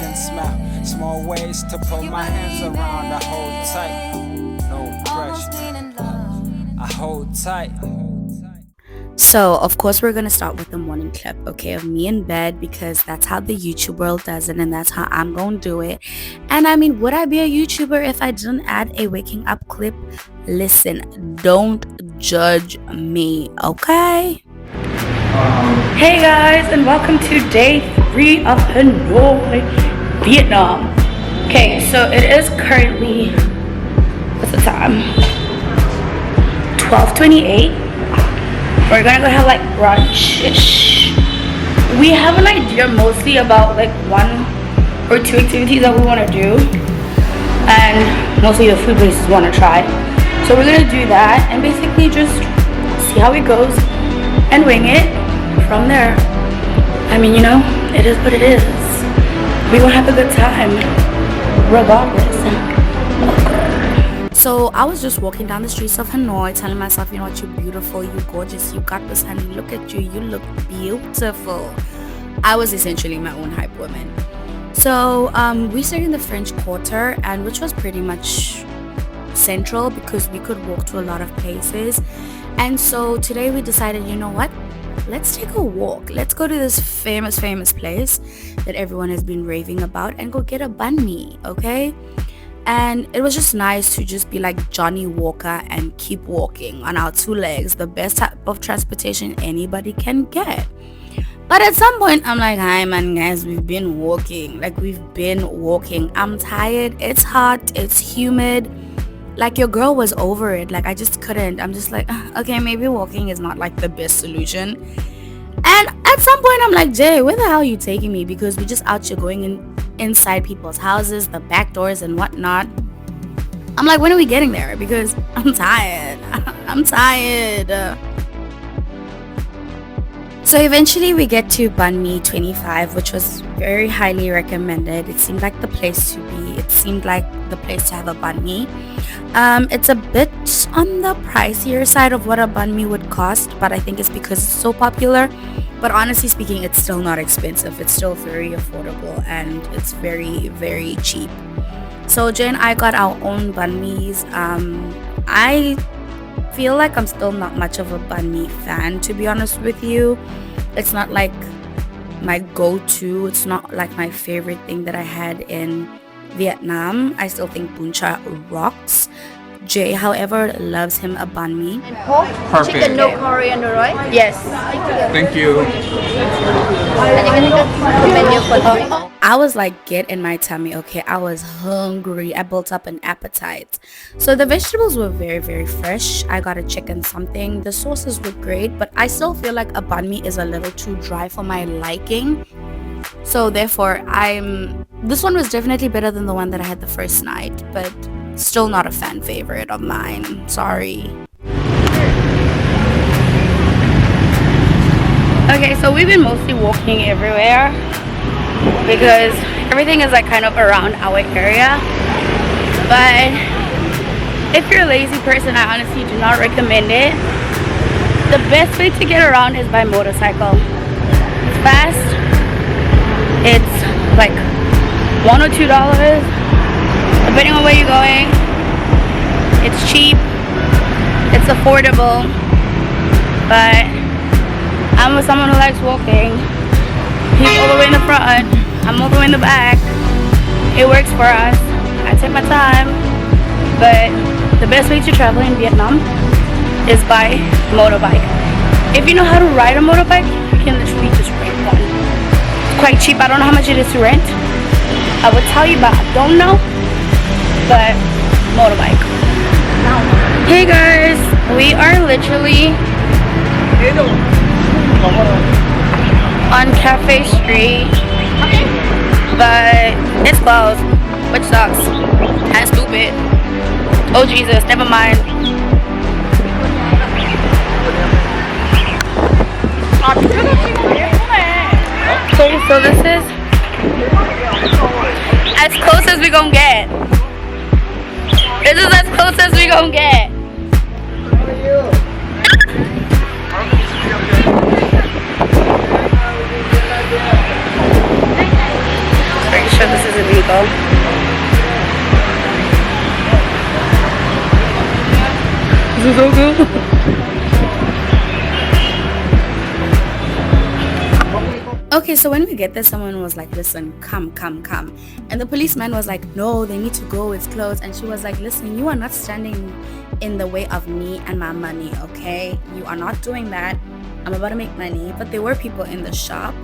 and smile. Small ways to put my hands around. I hold tight, no pressure. I hold tight. So of course we're gonna start with the morning clip, okay, of me in bed, because that's how the YouTube world does it and that's how I'm gonna do it. And I mean, would I be a YouTuber if I didn't add a waking up clip? Listen, don't judge me, okay? Hey guys, and welcome to day 3 of Hanoi, Vietnam. Okay, so it is currently, what's the time? 12:28. We're gonna go have like brunch-ish. We have an idea mostly about like 1 or 2 activities that we want to do, and mostly the food places we want to try. So we're gonna do that and basically just see how it goes and wing it from there. I mean, you know, it is what it is. We will have a good time regardless. So I was just walking down the streets of Hanoi telling myself, you know what, you're beautiful, you're gorgeous, you got this, honey, look at you, you look beautiful. I was essentially my own hype woman. So we stayed in the French Quarter, and which was pretty much central because we could walk to a lot of places. And so today we decided, you know what, let's take a walk. Let's go to this famous place that everyone has been raving about and go get a banh mi, okay? And it was just nice to just be like Johnny Walker and keep walking on our 2 legs, the best type of transportation anybody can get. But at some point I'm like, hi man, guys, we've been walking. I'm tired, it's hot, it's humid. Like, your girl was over it. Like, I just couldn't. I'm just like, okay, maybe walking is not like the best solution. And at some point I'm like, Jay, where the hell are you taking me? Because we're just out here going inside people's houses, the back doors and whatnot. I'm like, when are we getting there? Because I'm tired. I'm tired. So eventually we get to Banh Mi 25, which was very highly recommended. It seemed like the place to be. It seemed like the place to have a banh mi. It's a bit on the pricier side of what a banh mi would cost, but I think it's because it's so popular. But honestly speaking, it's still not expensive. It's still very affordable and it's very, very cheap. So Jay and I got our own banh mi's. I feel like I'm still not much of a banh mi fan, to be honest with you. It's not like my go-to. It's not like my favorite thing that I had in Vietnam. I still think bún chả rocks. Jay, however, loves him a banh mi. And pork, Perfect. chicken, no coriander, right? Yes. Thank you. And you're gonna get the menu for the I was like, get in my tummy, okay? I was hungry. I built up an appetite. So the vegetables were very, very fresh. I got a chicken something. The sauces were great, but I still feel like a banh mi is a little too dry for my liking. So therefore, this one was definitely better than the one that I had the first night, but still not a fan favorite of mine. Sorry. Okay, so we've been mostly walking everywhere because everything is like kind of around our area. But if you're a lazy person, I honestly do not recommend it. The best way to get around is by motorcycle. It's fast. It's like $1 or $2 depending on where you're going. It's cheap, it's affordable, but I'm with someone who likes walking. He's all the way in the front, I'm all the way in the back. It works for us. I take my time, but the best way to travel in Vietnam is by motorbike. If you know how to ride a motorbike, you can literally just rent one. It's quite cheap. I don't know how much it is to rent. I would tell you, but I don't know. But motorbike. Hey guys, we are literally on Cafe Street, but it's closed, which sucks. That's stupid. Oh Jesus, never mind. So this is as close as we gon' get. This is as close as we gon' get. Pretty sure this This is so cool. Okay, so when we get there, someone was like, listen, come. And the policeman was like, no, they need to go, it's closed. And she was like, listen, you are not standing in the way of me and my money, okay? You are not doing that. I'm about to make money. But there were people in the shop.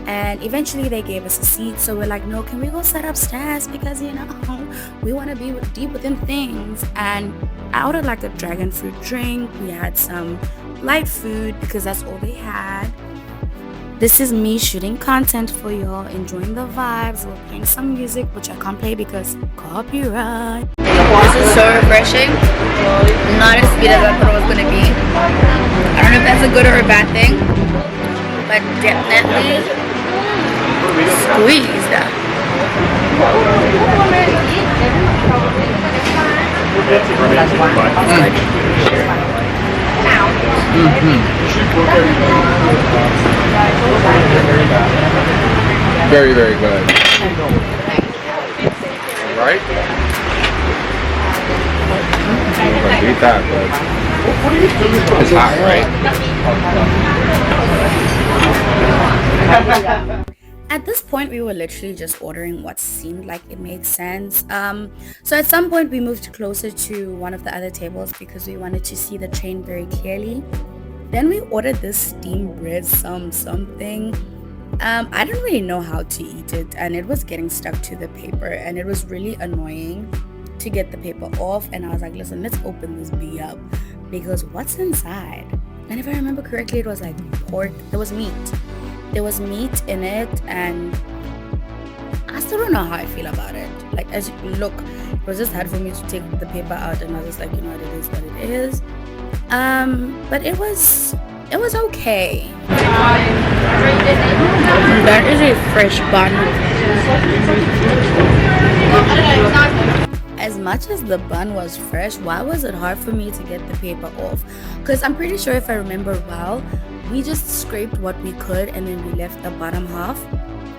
And eventually they gave us a seat. So we're like, no, can we go sit upstairs? Because, you know, we want to be deep within things. And I ordered like a dragon fruit drink. We had some light food because that's all they had. This is me shooting content for y'all, enjoying the vibes. We're playing some music, which I can't play because copyright. This is so refreshing. Not as sweet as I thought it was going to be. I don't know if that's a good or a bad thing, but definitely squeezed. Very, very good. Right? Eat that, but it's hot, right? At this point, we were literally just ordering what seemed like it made sense. So at some point, we moved closer to one of the other tables because we wanted to see the train very clearly. Then we ordered this steamed bread something. I didn't really know how to eat it, and it was getting stuck to the paper, and it was really annoying to get the paper off. And I was like, listen, let's open this bee up because what's inside? And if I remember correctly, it was like pork. There was meat in it, and I still don't know how I feel about it. Like, as you look, it was just hard for me to take the paper out, and I was just like, you know what, it is what it is. But it was okay. That is a fresh bun. As much as the bun was fresh, why was it hard for me to get the paper off? Because I'm pretty sure, if I remember well, we just scraped what we could and then we left the bottom half.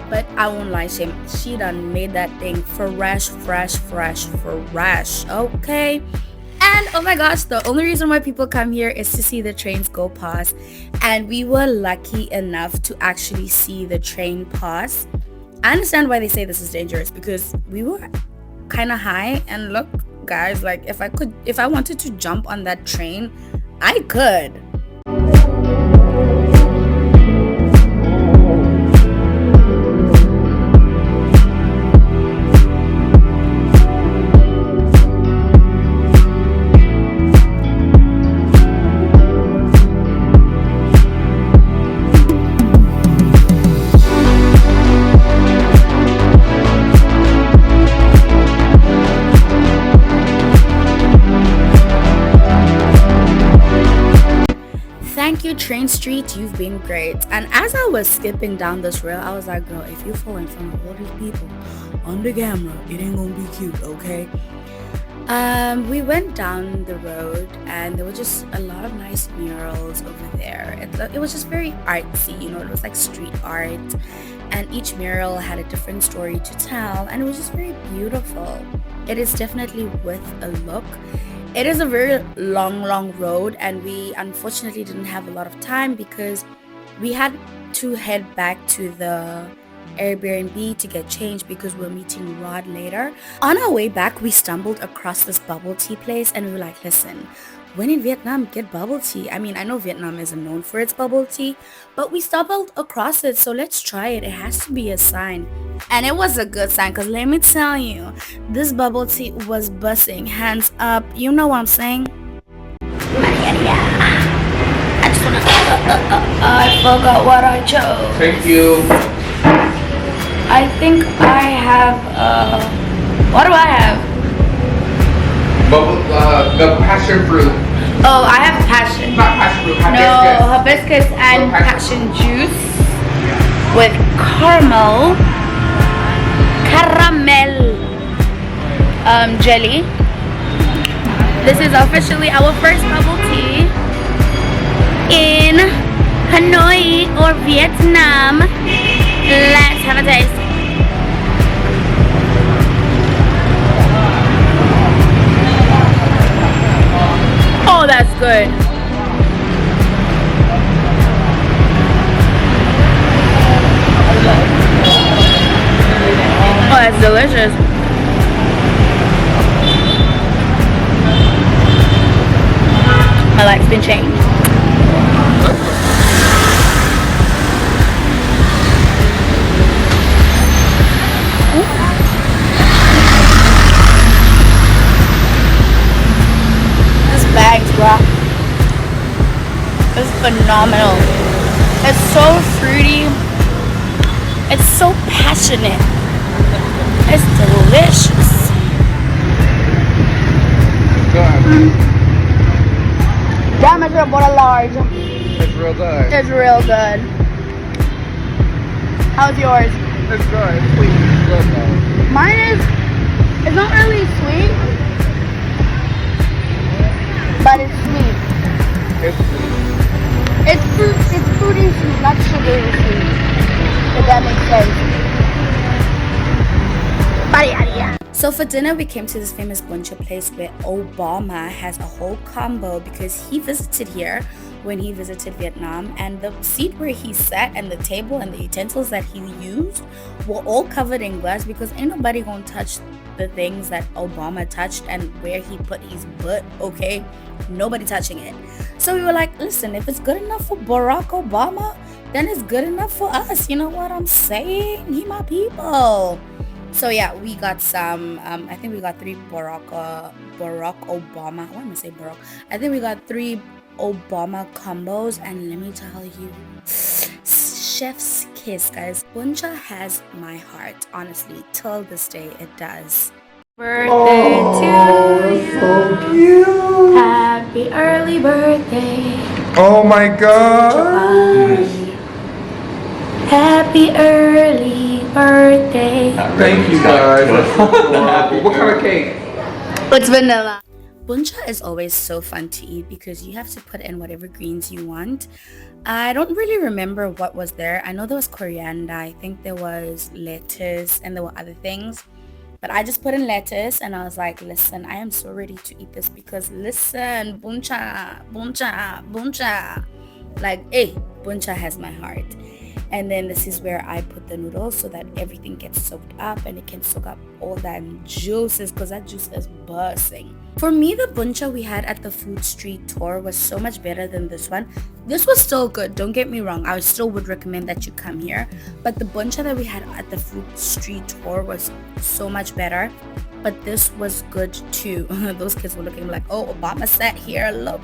But I won't lie, she done made that thing fresh, okay? And oh my gosh, the only reason why people come here is to see the trains go past. And we were lucky enough to actually see the train pass. I understand why they say this is dangerous because we were kind of high. And look, guys, like if I wanted to jump on that train, I could. Thank you, Train Street, you've been great. And as I was skipping down this rail, I was like, girl, if you fall in front of all these people on the camera, it ain't gonna be cute, okay? We went down the road and there were just a lot of nice murals over there. It was just very artsy, you know, it was like street art, and each mural had a different story to tell, and it was just very beautiful. It is definitely worth a look. It is a very long road, and we unfortunately didn't have a lot of time because we had to head back to the Airbnb to get changed because we're meeting Rod later. On our way back, we stumbled across this bubble tea place, and we were like, listen, when in Vietnam, get bubble tea. I mean, I know Vietnam isn't known for its bubble tea, but we stumbled across it, so let's try it. It has to be a sign. And it was a good sign, because let me tell you, this bubble tea was busting. Hands up. You know what I'm saying? I just wanna... I forgot what I chose. Thank you. I think I have... what do I have? Bubble, the passion fruit. Oh, I have passion. Not passion fruit, No, hibiscus. hibiscus and Oh, passion juice with caramel jelly. This is officially our first bubble tea in Hanoi or Vietnam. Let's have a taste. Oh, that that's good. Oh, that's delicious. My life's been changed. This bag's rock. It's phenomenal. It's so fruity. It's so passionate. It's delicious. Damn, I should have bought a large. It's real good. It's real good. How's yours? It's good. It's sweet. It's good though. Mine is, it's not really sweet, but it's sweet. It's sweet. It's fruity sweet, not sugary sweet. If that makes sense. So for dinner, we came to this famous buncha place where Obama has a whole combo because he visited here when he visited Vietnam, and the seat where he sat and the table and the utensils that he used were all covered in glass because ain't nobody gonna touch the things that Obama touched and where he put his butt, okay? Nobody touching it. So we were like, listen, if it's good enough for Barack Obama, then it's good enough for us. You know what I'm saying? He my people. So yeah, we got some, I think we got 3 Barack Obama, I want to say Barack. I think we got 3 Obama combos, and let me tell you, chef's kiss, guys. Buncha has my heart, honestly, till this day it does. Birthday to you. So cute. Happy early birthday. Oh my god. Happy early birthday. Thank you guys. That's so adorable. What kind of cake? It's vanilla. Buncha is always so fun to eat because you have to put in whatever greens you want. I don't really remember what was there. I know there was coriander, I think there was lettuce, and there were other things. But I just put in lettuce and I was like, listen, I am so ready to eat this because listen, buncha. Like, hey, buncha has my heart. And then this is where I put the noodles so that everything gets soaked up and it can soak up all that juices because that juice is bursting. For me, the buncha we had at the food street tour was so much better than this one. This was still good, don't get me wrong. I still would recommend that you come here. But the buncha that we had at the food street tour was so much better. But this was good too. Those kids were looking like, oh, Obama sat here. Look.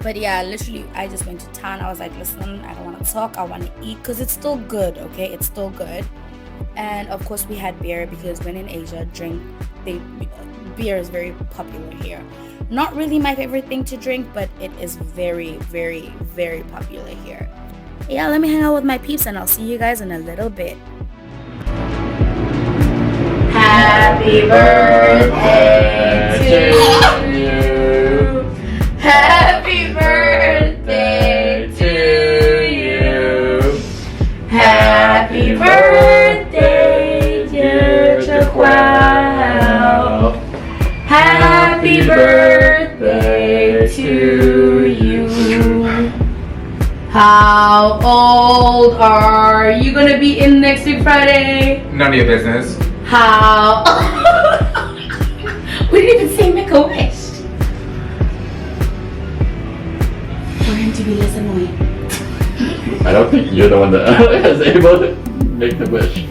But yeah, literally, I just went to town. I was like, listen, I don't want to talk. I want to eat because it's still good, okay? It's still good. And of course, we had beer because when in Asia, beer is very popular here. Not really my favorite thing to drink, but it is very, very, very popular here. Yeah, let me hang out with my peeps and I'll see you guys in a little bit. Happy birthday to you. Happy birthday to you. Happy birthday, dear Jaquel. Happy birthday to you. How old are you gonna be in next week Friday? None of your business. How? We didn't even say make a wish. For him to be less annoying. I don't think you're the one that is able to make the wish.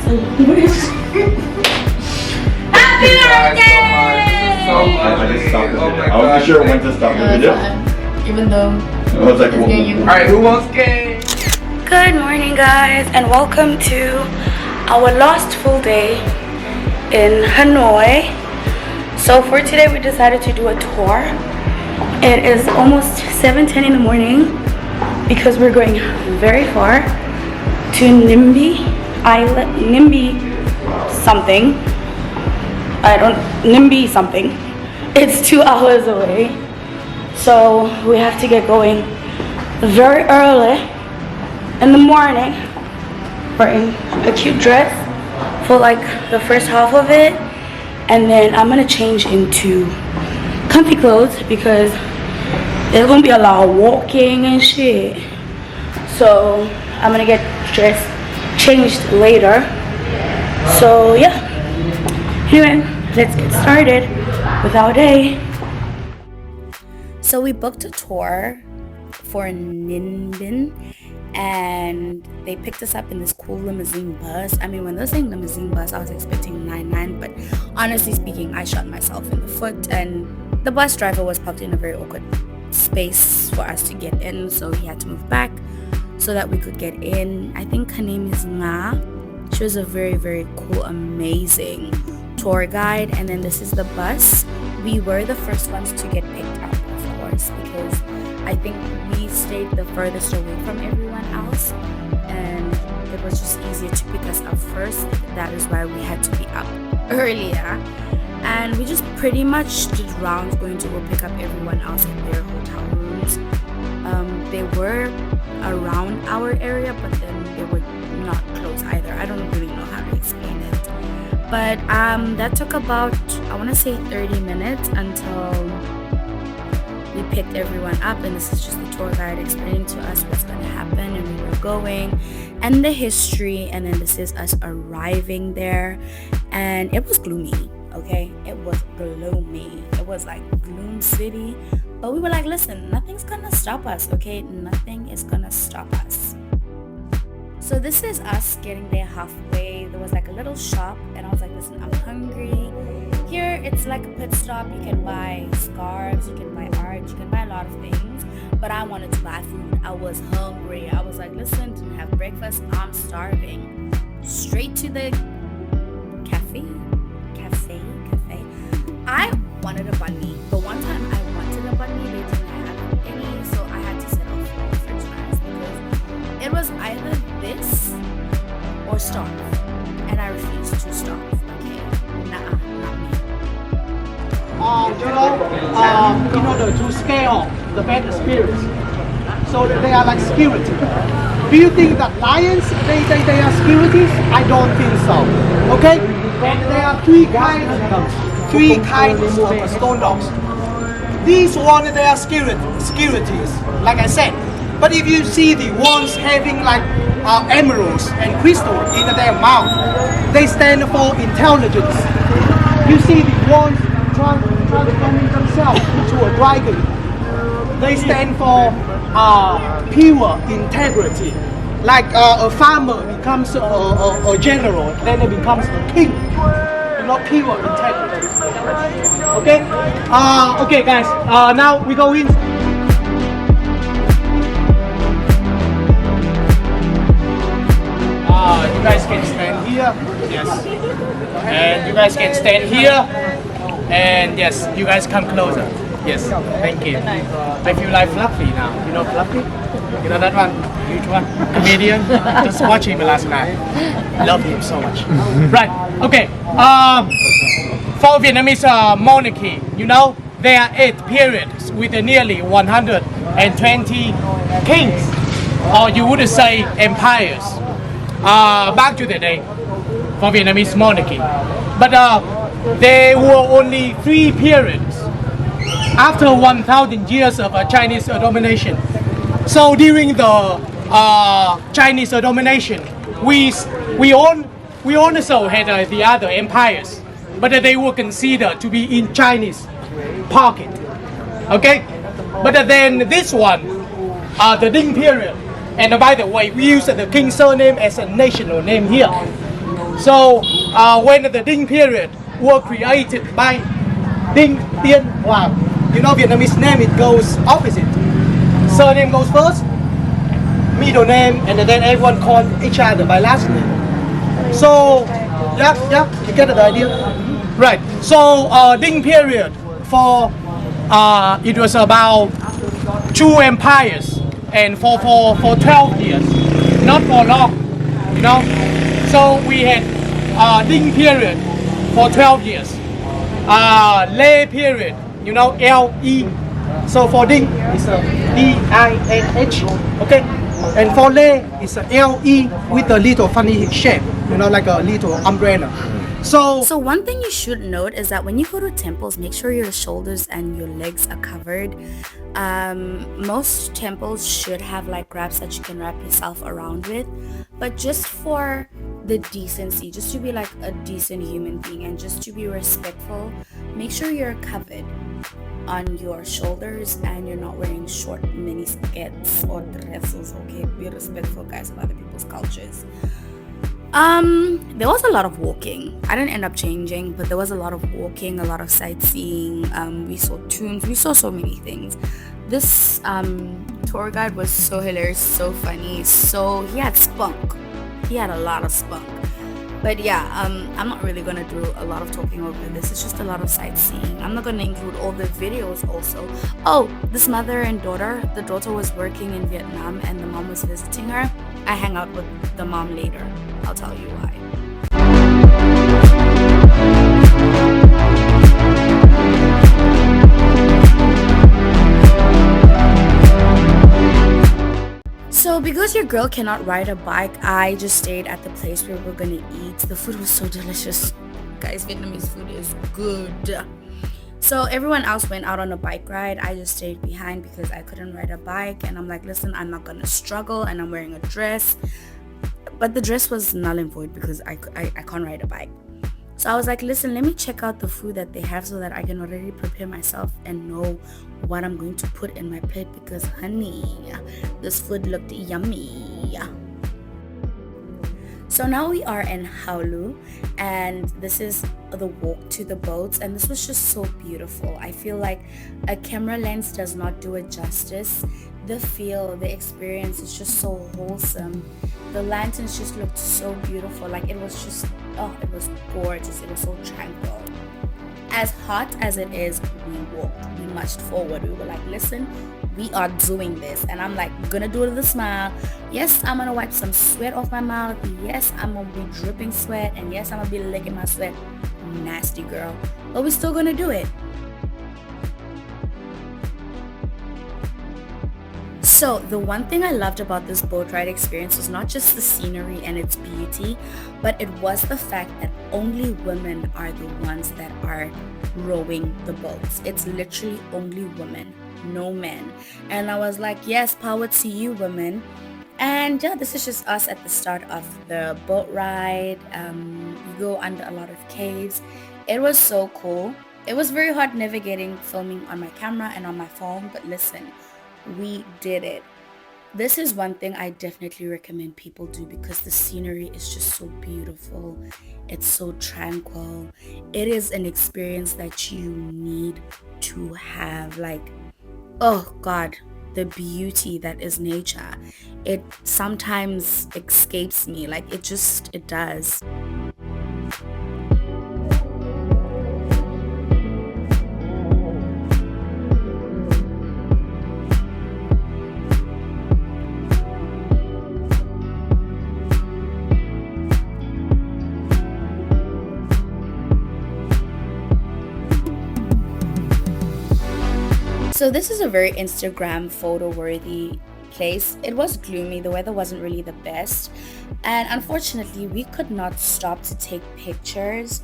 So wish. Happy birthday! So I just stopped the Oh video. my I wasn't God, sure when thank to stop the It was video. fun. Even though I was like, it's getting you. Alright, who wants cake? Good morning, guys, and welcome to our last full day in Hanoi. So for today, we decided to do a tour. It is almost 7:10 in the morning because we're going very far to Nimbihn Island, Nimbihn something. Nimbihn something. It's 2 hours away, so we have to get going very early in the morning, wearing a cute dress for like the first half of it, and then I'm gonna change into comfy clothes because there's gonna be a lot of walking and shit. So I'm gonna get dressed, changed later. So yeah. Anyway, let's get started with our day. So we booked a tour for Nimbihn, and they picked us up in this cool limousine bus. I mean, when they're saying limousine bus, I was expecting 9-9, but honestly speaking, I shot myself in the foot, and the bus driver was parked in a very awkward space for us to get in, so he had to move back so that we could get in. I think her name is Nga. She was a very, very cool, amazing tour guide. And then this is the bus. We were the first ones to get picked up, of course, because I think we stayed the furthest away from everyone else, and it was just easier to pick us up first. That is why we had to be up earlier, and we just pretty much did rounds going to go pick up everyone else in their hotel rooms. They were around our area, but then they were not close either. I don't really know how to explain it, but that took about, I want to say 30 minutes until we picked everyone up. And this is just the tour guide explaining to us what's going to happen and where we're going and the history. And then this is us arriving there, and it was gloomy. Okay, it was gloomy. It was like gloom city, but we were like, listen, nothing's gonna stop us. Okay, nothing is gonna stop us. So this is us getting there halfway. There was like a little shop, and I was like, listen, I'm hungry. Here it's like a pit stop. You can buy scarves, you can buy art, you can buy a lot of things, but I wanted to buy food. I was hungry. I was like, listen, didn't have breakfast, I'm starving. Straight to the cafe. I wanted a banh mi. The one time I wanted a banh mi, they didn't have any, so I had to settle for french fries because it was either this or starve, and I refused to starve. Okay, nah, not me. In order to scale the bad spirits, so they are like security. Do you think that lions, they are securities? I don't think so. Okay, and there are three kinds of stone dogs. These ones, they are securities, like I said. But if you see the ones having like emeralds and crystal in their mouth, they stand for intelligence. You see the ones transforming themselves into a dragon, they stand for pure integrity. Like a farmer becomes a general, then it becomes a king. Pure integrity. Okay? Okay guys, now we go in. You guys can stand here. Yes. And you guys can stand here. And yes, you guys come closer. Yes, thank you. I feel like Fluffy now. You know Fluffy? You know that one? Huge one? Comedian? Just watch him last night. Love him so much. Right, okay. For Vietnamese monarchy, you know, there are 8 periods with nearly 120 kings, or you would say empires, back to the day for Vietnamese monarchy. But there were only 3 periods after 1,000 years of Chinese domination. So during the Chinese domination, we also had the other empires, but they were considered to be in Chinese pocket. Okay, but then this one, the Ding period, and by the way, we use the king's surname as a national name here. So when the Ding period were created by Ding Tiên Hoàng, you know Vietnamese name, it goes opposite. Surname goes first, middle name, and then everyone call each other by last name. So yeah, you get the idea, right? So Ding period, for it was about 2 empires, and for 12 years, not for long, you know. So we had Ding period for 12 years, Lê period, you know, L-E. So for Ding, it's a D-I-N-H, okay? And for Lê, it's a L-E with a little funny shape. you know, like a little umbrella. So So one thing you should note is that when you go to temples, make sure your shoulders and your legs are covered. Most temples should have like wraps that you can wrap yourself around with, but just for the decency, just to be like a decent human being and just to be respectful, make sure you're covered on your shoulders and you're not wearing short mini skirts or dresses. Okay, be respectful, guys, of other people's cultures. There was a lot of walking. I didn't end up changing, but there was a lot of walking, a lot of sightseeing. We saw tombs, we saw so many things. This tour guide was so hilarious, so funny. So he had spunk. He had a lot of spunk. But yeah, I'm not really gonna do a lot of talking over this. It's just a lot of sightseeing. I'm not gonna include all the videos also. Oh, this mother and daughter. The daughter was working in Vietnam and the mom was visiting her. I hang out with the mom later. I'll tell you why. So because your girl cannot ride a bike, I just stayed at the place where we're gonna eat. The food was so delicious. Guys, Vietnamese food is good. So everyone else went out on a bike ride. I just stayed behind because I couldn't ride a bike. And I'm like, listen, I'm not gonna struggle, and I'm wearing a dress. But the dress was null and void because I can't ride a bike. So I was like, listen, let me check out the food that they have so that I can already prepare myself and know what I'm going to put in my plate, because honey, this food looked yummy. So now we are in Haolu, and this is the walk to the boats, and this was just so beautiful. I feel like a camera lens does not do it justice. The feel, the experience is just so wholesome. The lanterns just looked so beautiful. Like it was just, oh, it was gorgeous. It was so tranquil. As hot as it is, we walked, we marched forward. We were like, listen, we are doing this. And I'm like, gonna do it with a smile. Yes, I'm gonna wipe some sweat off my mouth. Yes, I'm gonna be dripping sweat. And yes, I'm gonna be licking my sweat. Nasty girl. But we're still gonna do it. So the one thing I loved about this boat ride experience was not just the scenery and its beauty, but it was the fact that only women are the ones that are rowing the boats. It's literally only women, no men. And I was like, yes, power to you, women. And yeah, this is just us at the start of the boat ride. You go under a lot of caves. It was so cool. It was very hard navigating, filming on my camera and on my phone, but listen, we did it. This is one thing I definitely recommend people do because the scenery is just so beautiful. It's so tranquil. It is an experience that you need to have. Like, oh God, the beauty that is nature. It sometimes escapes me. Like it does. So this is a very Instagram photo worthy place. It was gloomy, the weather wasn't really the best, and unfortunately we could not stop to take pictures.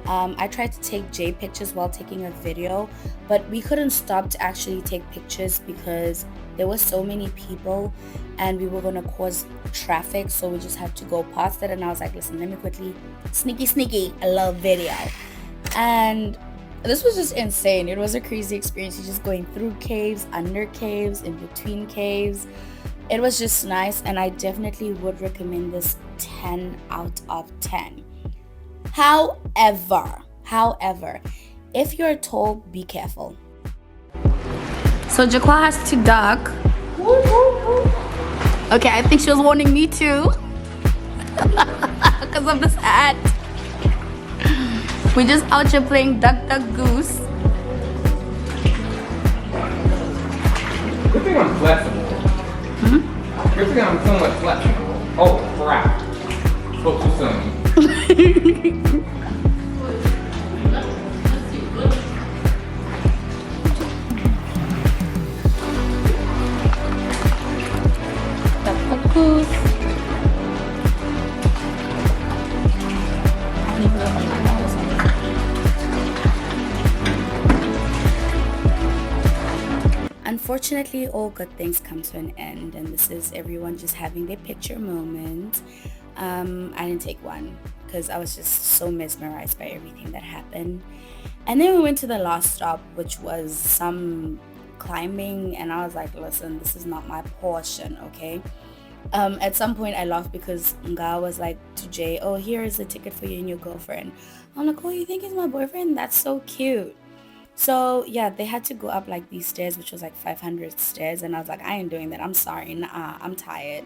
I tried to take J pictures while taking a video, but we couldn't stop to actually take pictures because there were so many people and we were going to cause traffic, so we just had to go past it. And I was like, listen, let me quickly sneaky I love video. And this was just insane. It was a crazy experience. You're just going through caves, under caves, in between caves. It was just nice, and I definitely would recommend this 10 out of 10. However, if you're tall, be careful. So Jaquan has to duck. Okay, I think she was warning me too. Because of this hat. We just out here playing duck goose. Good thing I'm flexible. Good thing I'm somewhat flexible. Oh crap. Spoke too soon. Duck goose. Unfortunately, all good things come to an end, and this is everyone just having their picture moment. I didn't take one because I was just so mesmerized by everything that happened. And then we went to the last stop, which was some climbing, and I was like, listen, this is not my portion, okay? At some point I laughed because Nga was like to Jay, oh, here is a ticket for you and your girlfriend. I'm like, oh, you think he's my boyfriend? That's so cute. So yeah, they had to go up like these stairs, which was like 500 stairs, and I was like, I ain't doing that, I'm sorry, nah, I'm tired.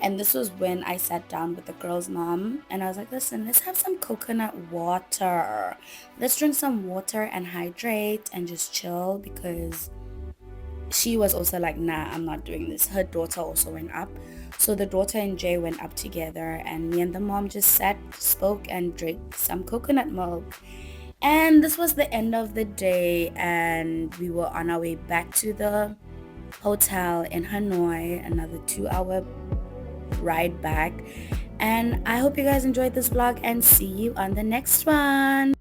And this was when I sat down with the girl's mom, and I was like, listen, let's have some coconut water, let's drink some water and hydrate and just chill, because she was also like, nah, I'm not doing this. Her daughter also went up, so the daughter and Jay went up together, and me and the mom just sat, spoke, and drank some coconut milk. And this was the end of the day, and we were on our way back to the hotel in Hanoi, another 2-hour ride back. And I hope you guys enjoyed this vlog, and see you on the next one.